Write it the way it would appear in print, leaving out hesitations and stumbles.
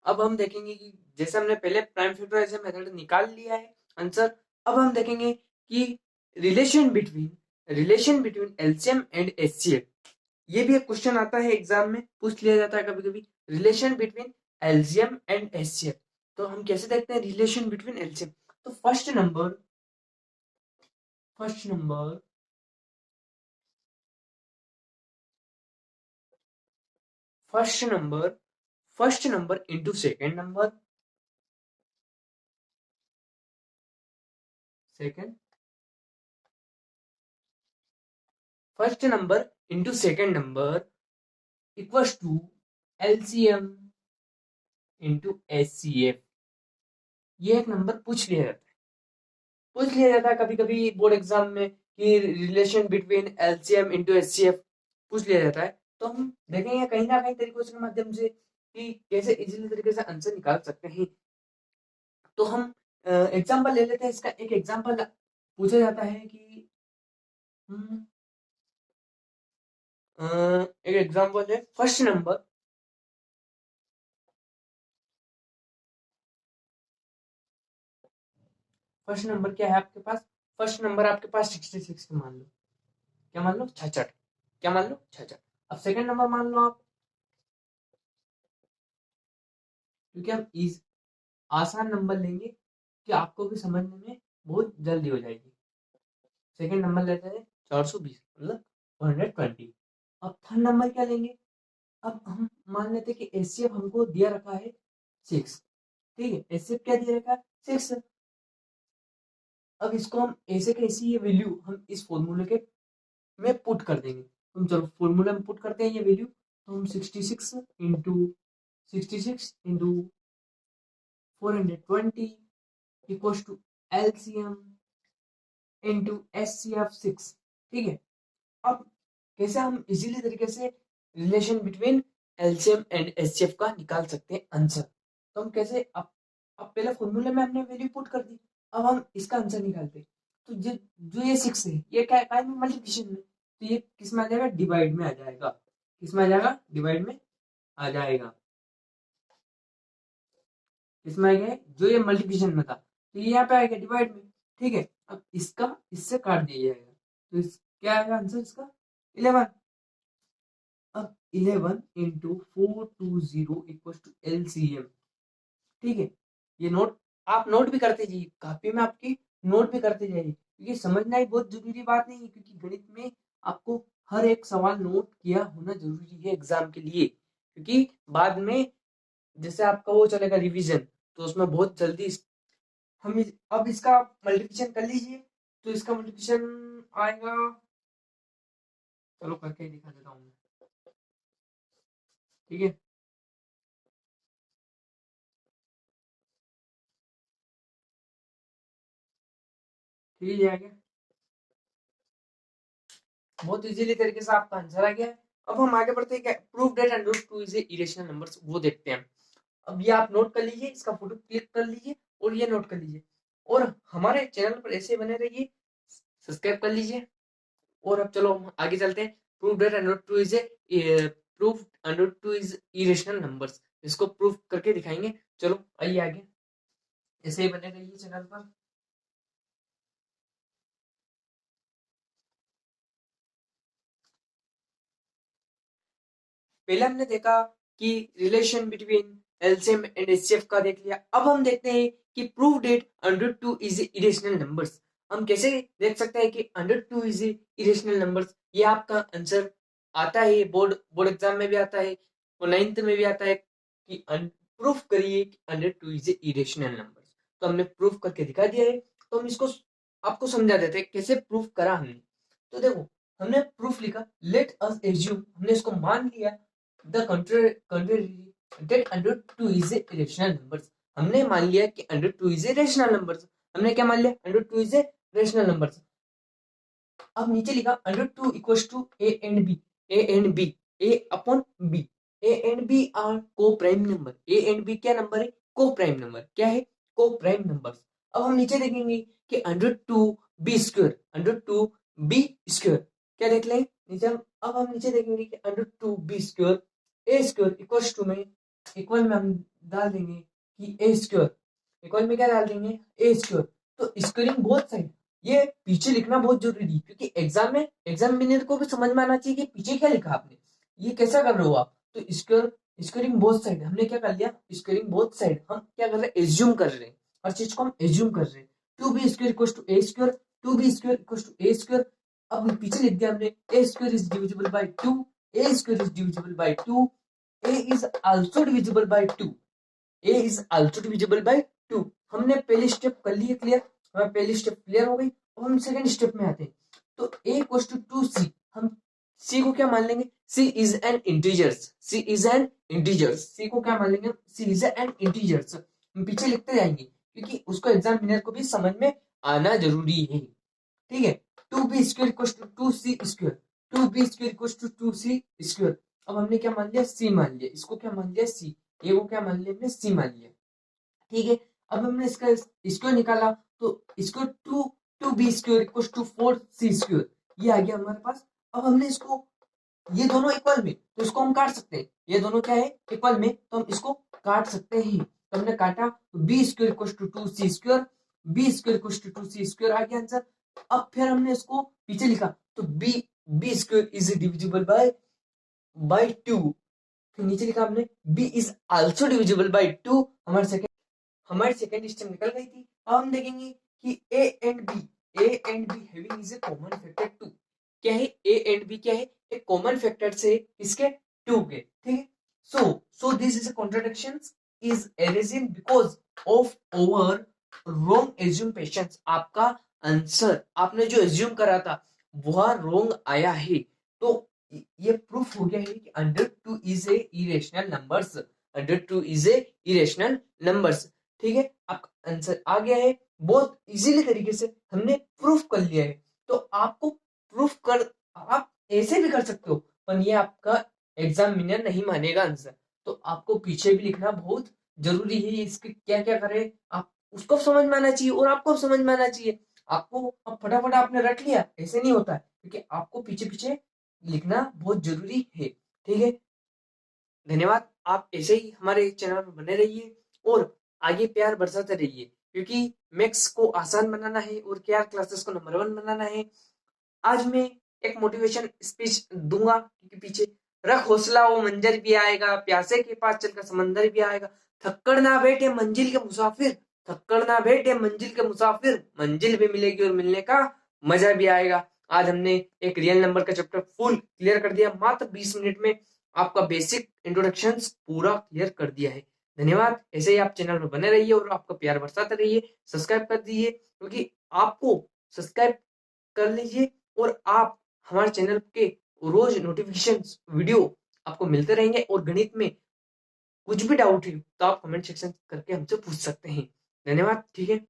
अब हम देखेंगे कि जैसे हमने पहले प्राइम फैक्टराइजेशन मेथड निकाल लिया है आंसर, अब हम देखेंगे कि relation between LCM and HCF, ये भी एक क्वेश्चन आता है एग्जाम में, पूछ लिया जाता है कभी कभी, relation between LCM and HCF. तो हम कैसे देखते हैं रिलेशन बिटवीन एलसीएम? तो first number first number into second first number into second number equals to LCM into HCF. ये एक नंबर पूछ लिया जाता है कभी कभी बोर्ड एग्जाम में कि relation between LCM into HCF पूछ लिया जाता है। तो हम देखेंगे कहीं ना कहीं तरीकों के माध्यम से कि कैसे इजीली तरीके से आंसर निकाल सकते हैं। तो हम एग्जाम्पल ले लेते हैं। इसका एक एग्जाम्पल पूछा जाता है कि हम्म, एक एग्जाम्पल है फर्स्ट नंबर क्या है आपके पास? फर्स्ट नंबर आपके पास 66 मान लो, क्या मान लो 66, क्या मान लो 66। अब सेकंड नंबर मान लो आप, क्योंकि हम इस आसान नंबर लेंगे कि आपको भी समझने में बहुत जल्दी हो जाएगी। सेकंड नंबर लेते हैं 420 मतलब 120। अब थर्ड नंबर क्या लेंगे? अब हम मान लेते हैं कि एचसीएफ हमको दिया रखा है 6, ठीक है, एचसीएफ क्या दिया रखा है 6। अब इसको हम ऐसे कैसी ये वैल्यू हम इस फॉर्मूले के में पुट कर देंगे। तो चलो फॉर्मूला में पुट करते हैं ये वैल्यू। तो हम 66 into 420 equals to LCM into HCF 6, ठीक है। अब कैसे हम इजीली तरीके से relation between LCM and HCF का निकाल सकते हैं आंसर? तो हम कैसे, अब पहले फॉर्मूले में हमने वैल्यू पुट कर दी, अब हम इसका आंसर निकालते हैं। तो जो ये 6 है ये क्या है मल्टीप्लिकेशन में, तो ये किस में आ जाएगा? डिवाइड में आ जाएगा। किस में आ जाएगा? डिवाइड में आ जाएगा। किसमें आ गया? जो ये मल्टीप्लिकेशन में था तो ये यहाँ पे आएगा डिवाइड में, ठीक है। अब इसका इससे काट दिया जाएगा, तो क्या आएगा आंसर इसका? 11। अब 11 इंटू 420 इक्वल टू एलसीएम, ठीक है। ये नोट आप नोट भी करते जाइए, कॉपी में आपकी नोट भी करते जाइए, क्योंकि समझना ही बहुत जरूरी बात नहीं है, क्योंकि गणित में आपको हर एक सवाल नोट किया होना जरूरी है एग्जाम के लिए, क्योंकि बाद में जैसे आपका वो चलेगा रिवीजन, तो उसमें बहुत जल्दी अब इसका मल्टीप्लिकेशन कर लीजिए। तो इसका मल्टीप्लिकेशन आएगा, चलो करके ही दिखा देता हूँ, ठीक है। ठीक है, आ गया, बहुत इजीली तरीके से आपका आंसर आ गया है। अब हम आगे बढ़ते हैं, क्या proof that under two is irrational numbers, वो देखते हैं। अब ये आप नोट कर लीजिए, इसका फोटो क्लिक कर लीजिए और ये नोट कर लीजिए, और हमारे चैनल पर ऐसे बने रहिए, सब्सक्राइब कर लीजिए। और अब चलो हम आगे चलते हैं। Proof that under two is proof under two is irrational numbers, इसको प्रूफ करके दिखाएंगे। चलो आइए आगे, ऐसे ही बने रहिए चैनल पर। पहले हमने देखा कि relation between LCM and HCF का देख लिया। अब हम देखते हैं कि prove that under two is irrational numbers. हम कैसे देख सकते हैं कि under two is irrational numbers? ये आपका आंसर आता है, बोर्ड बोर्ड एग्जाम में भी आता है और 9th में भी आता है कि प्रूफ करिए कि under two is irrational numbers. तो हमने प्रूफ करके दिखा दिया है। तो हम इसको आपको समझा देते हैं कैसे प्रूफ करा हमने। तो देखो, हमने प्रूफ लिखा, लेट अस एज्यूम, हमने इसको मान लिया the contrary that under 2 is a rational numbers। हमने मान लिया कि under 2 is a rational numbers। हमने क्या मान लिया? under 2 is a rational numbers। अब नीचे लिखा under 2 equals to a and b, a and b, a upon b, a and b are co-prime number। a and b क्या number है? co-prime number. क्या है? co-prime numbers। अब हम नीचे देखेंगे कि under 2 b square, under 2 b square क्या देख लें नीचे हम? अब हम नीचे देखेंगे कि under two B square A square equals to में इक्वल में हम डाल देंगे कि ए स्क्वायर, इक्वल में क्या डाल देंगे ए स्क्वायर। तो स्क्वायरिंग बोथ साइड, ये पीछे लिखना बहुत जरूरी है क्योंकि एग्जाम में एग्जामिनर को भी समझ में आना चाहिए कि पीछे क्या लिखा आपने, ये कैसा कर रहे हो आप। तो स्क्वायरिंग बोथ साइड हमने क्या कर लिया, स्क्वायरिंग बोथ साइड हम क्या कर रहे हैं, एज्यूम कर रहे हैं, हर चीज को हम एज्यूम कर रहे हैं। Two B square equal to A square, two B square equal to A square. अब पीछे लिख दिया हमने A square is divisible by 2, A square is divisible by 2, a is also divisible by 2, a is also divisible by 2। हमने पहली step कर ली है clear, हमारी पहली स्टेप क्लियर हो गई। अब हम सेकंड स्टेप में आते हैं। तो a इक्वल्स टू 2c, हम c को क्या मान लेंगे, c is an integers, c is an integers, c को क्या मान लेंगे, c is an integers। हम पीछे लिखते जाएंगे क्योंकि उसको एग्जामिनर को भी समझ में आना जरूरी है। ठीक है, 2b square equals to 2c square, 2b square equals to 2c square. अब हमने क्या मान लिया, सी मान लिया, इसको क्या मान लिया सी, ए को क्या मान लिया हमने सी मान लिया। ठीक है, अब हमने इसका स्क्वायर निकाला तो इसको two B square equal to 4c square, ये आ गया हमारे पास। अब हमने इसको, ये दोनों इक्वल में तो इसको हम काट सकते हैं, ये दोनों क्या है इक्वल में तो हम इसको काट सकते हैं। तो हमने काटा तो B square equal to 2c square, B square equal to 2c square आ गया आंसर। अब फिर हमने इसको पीछे लिखा तो B square is divisible by 2, फिर नीचे लिखा हमने b is also divisible by 2। हमारी सेकंड स्टेप निकल गई थी। अब हम देखेंगे कि a and b having is a common factor 2, क्या है a एंड b, क्या है एक कॉमन फैक्टर से इसके 2 के। ठीक है, so this is a contradiction is arising because of our wrong assumptions. आपका आंसर आपने जो एज्यूम करा था वह रॉन्ग आया है। तो ये प्रूफ हो गया है कि under 2 is a irrational numbers, under 2 is a irrational numbers. ठीक है, आपका आंसर आ गया है, बहुत इजीली तरीके से हमने प्रूफ कर लिया है। तो आपको प्रूफ कर, आप ऐसे भी कर सकते हो पर ये आपका एग्जामिनर नहीं मानेगा आंसर। तो आपको पीछे भी लिखना बहुत जरूरी है, इसके क्या क्या करे आप उसको समझ में आना चाहिए और आपको समझ में आना चाहिए। आपको अब फटाफट आपने रट लिया ऐसे नहीं होता है, क्योंकि आपको पीछे पीछे लिखना बहुत जरूरी है। ठीक है, धन्यवाद। आप ऐसे ही हमारे चैनल पर बने रहिए और आगे प्यार बरसाते रहिए, क्योंकि मैथ्स को आसान बनाना है और केआर क्लासेस को नंबर 1 बनाना है। आज मैं एक मोटिवेशन स्पीच दूंगा क्योंकि पीछे रख हौसला वो मंजर भी आएगा, प्यासे के पास चलकर समंदर भी आएगा, थक्कड़ ना बैठे मंजिल के मुसाफिर, थक्कड़ ना बैठे मंजिल के मुसाफिर, मंजिल भी मिलेगी और मिलने का मजा भी आएगा। आज हमने एक रियल नंबर का चैप्टर फुल क्लियर कर दिया, मात्र 20 मिनट में आपका बेसिक इंट्रोडक्शन पूरा क्लियर कर दिया है। धन्यवाद, ऐसे ही आप चैनल में बने रहिए और आपका प्यार बरसाते रहिए, सब्सक्राइब कर दीजिए क्योंकि आपको सब्सक्राइब कर लीजिए और आप हमारे चैनल के रोज नोटिफिकेशन वीडियो आपको मिलते रहेंगे। और गणित में कुछ भी डाउट है तो आप कमेंट सेक्शन करके हमसे पूछ सकते हैं। धन्यवाद, ठीक है।